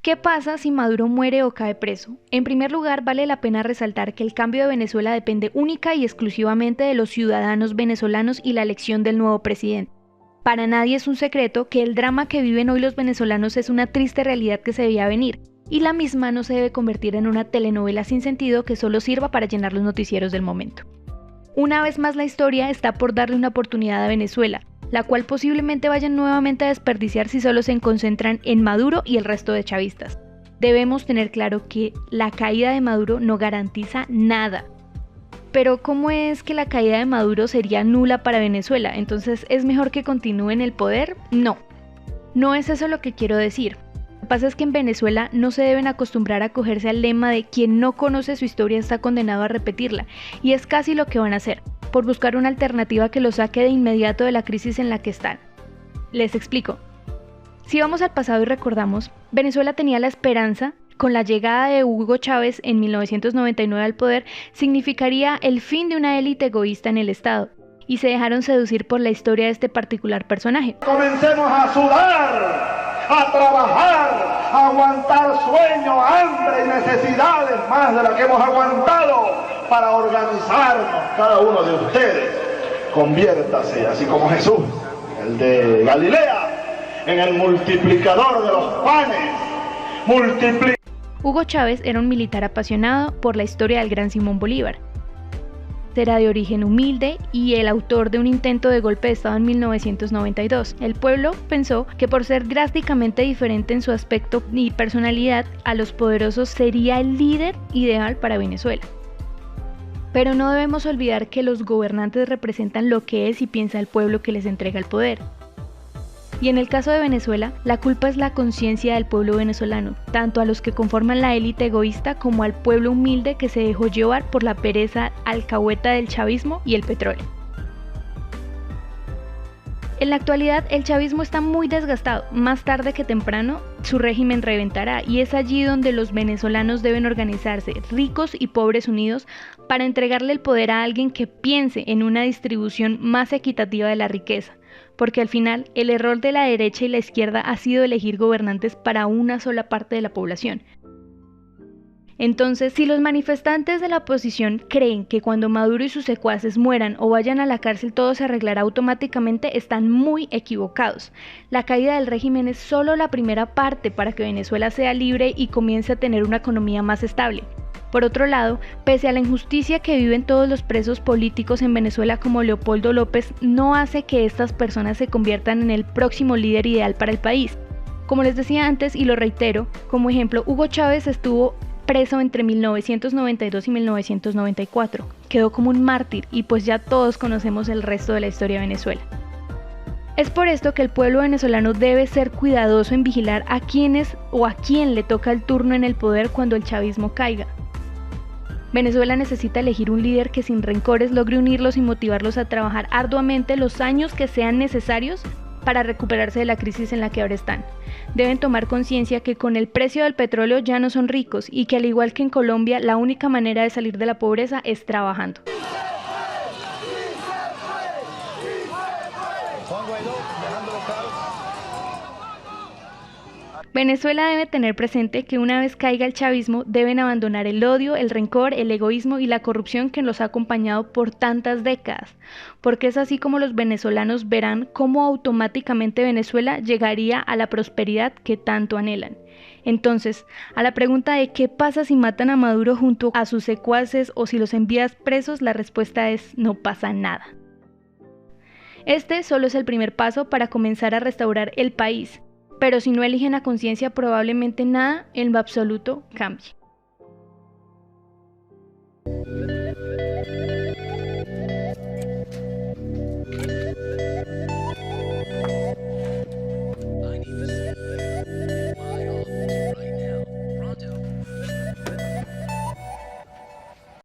¿Qué pasa si Maduro muere o cae preso? En primer lugar, vale la pena resaltar que el cambio de Venezuela depende única y exclusivamente de los ciudadanos venezolanos y la elección del nuevo presidente. Para nadie es un secreto que el drama que viven hoy los venezolanos es una triste realidad que se veía venir, y la misma no se debe convertir en una telenovela sin sentido que solo sirva para llenar los noticieros del momento. Una vez más la historia está por darle una oportunidad a Venezuela, la cual posiblemente vayan nuevamente a desperdiciar si solo se concentran en Maduro y el resto de chavistas. Debemos tener claro que la caída de Maduro no garantiza nada. Pero ¿cómo es que la caída de Maduro sería nula para Venezuela? Entonces, ¿es mejor que continúe en el poder? No. No es eso lo que quiero decir. Lo que pasa es que en Venezuela no se deben acostumbrar a acogerse al lema de quien no conoce su historia está condenado a repetirla, y es casi lo que van a hacer, por buscar una alternativa que los saque de inmediato de la crisis en la que están. Les explico. Si vamos al pasado y recordamos, Venezuela tenía la esperanza, con la llegada de Hugo Chávez en 1999 al poder, significaría el fin de una élite egoísta en el Estado, y se dejaron seducir por la historia de este particular personaje. Comencemos a sudar, a trabajar, a aguantar sueño, hambre y necesidades más de las que hemos aguantado para organizarnos. Cada uno de ustedes conviértase, así como Jesús, el de Galilea, en el multiplicador de los panes. Hugo Chávez era un militar apasionado por la historia del gran Simón Bolívar. Era de origen humilde y el autor de un intento de golpe de Estado en 1992. El pueblo pensó que por ser drásticamente diferente en su aspecto y personalidad a los poderosos sería el líder ideal para Venezuela. Pero no debemos olvidar que los gobernantes representan lo que es y piensa el pueblo que les entrega el poder. Y en el caso de Venezuela, la culpa es la conciencia del pueblo venezolano, tanto a los que conforman la élite egoísta como al pueblo humilde que se dejó llevar por la pereza alcahueta del chavismo y el petróleo. En la actualidad, el chavismo está muy desgastado. Más tarde que temprano, su régimen reventará, y es allí donde los venezolanos deben organizarse, ricos y pobres unidos, para entregarle el poder a alguien que piense en una distribución más equitativa de la riqueza. Porque al final, el error de la derecha y la izquierda ha sido elegir gobernantes para una sola parte de la población. Entonces, si los manifestantes de la oposición creen que cuando Maduro y sus secuaces mueran o vayan a la cárcel todo se arreglará automáticamente, están muy equivocados. La caída del régimen es solo la primera parte para que Venezuela sea libre y comience a tener una economía más estable. Por otro lado, pese a la injusticia que viven todos los presos políticos en Venezuela como Leopoldo López, no hace que estas personas se conviertan en el próximo líder ideal para el país. Como les decía antes y lo reitero, como ejemplo, Hugo Chávez estuvo preso entre 1992 y 1994. Quedó como un mártir y pues ya todos conocemos el resto de la historia de Venezuela. Es por esto que el pueblo venezolano debe ser cuidadoso en vigilar a quienes o a quién le toca el turno en el poder cuando el chavismo caiga. Venezuela necesita elegir un líder que sin rencores logre unirlos y motivarlos a trabajar arduamente los años que sean necesarios para recuperarse de la crisis en la que ahora están. Deben tomar conciencia que con el precio del petróleo ya no son ricos y que al igual que en Colombia, la única manera de salir de la pobreza es trabajando. Venezuela debe tener presente que una vez caiga el chavismo, deben abandonar el odio, el rencor, el egoísmo y la corrupción que los ha acompañado por tantas décadas, porque es así como los venezolanos verán cómo automáticamente Venezuela llegaría a la prosperidad que tanto anhelan. Entonces, a la pregunta de qué pasa si matan a Maduro junto a sus secuaces o si los envías presos, la respuesta es no pasa nada. Este solo es el primer paso para comenzar a restaurar el país. Pero si no eligen a conciencia, probablemente nada en lo absoluto cambie.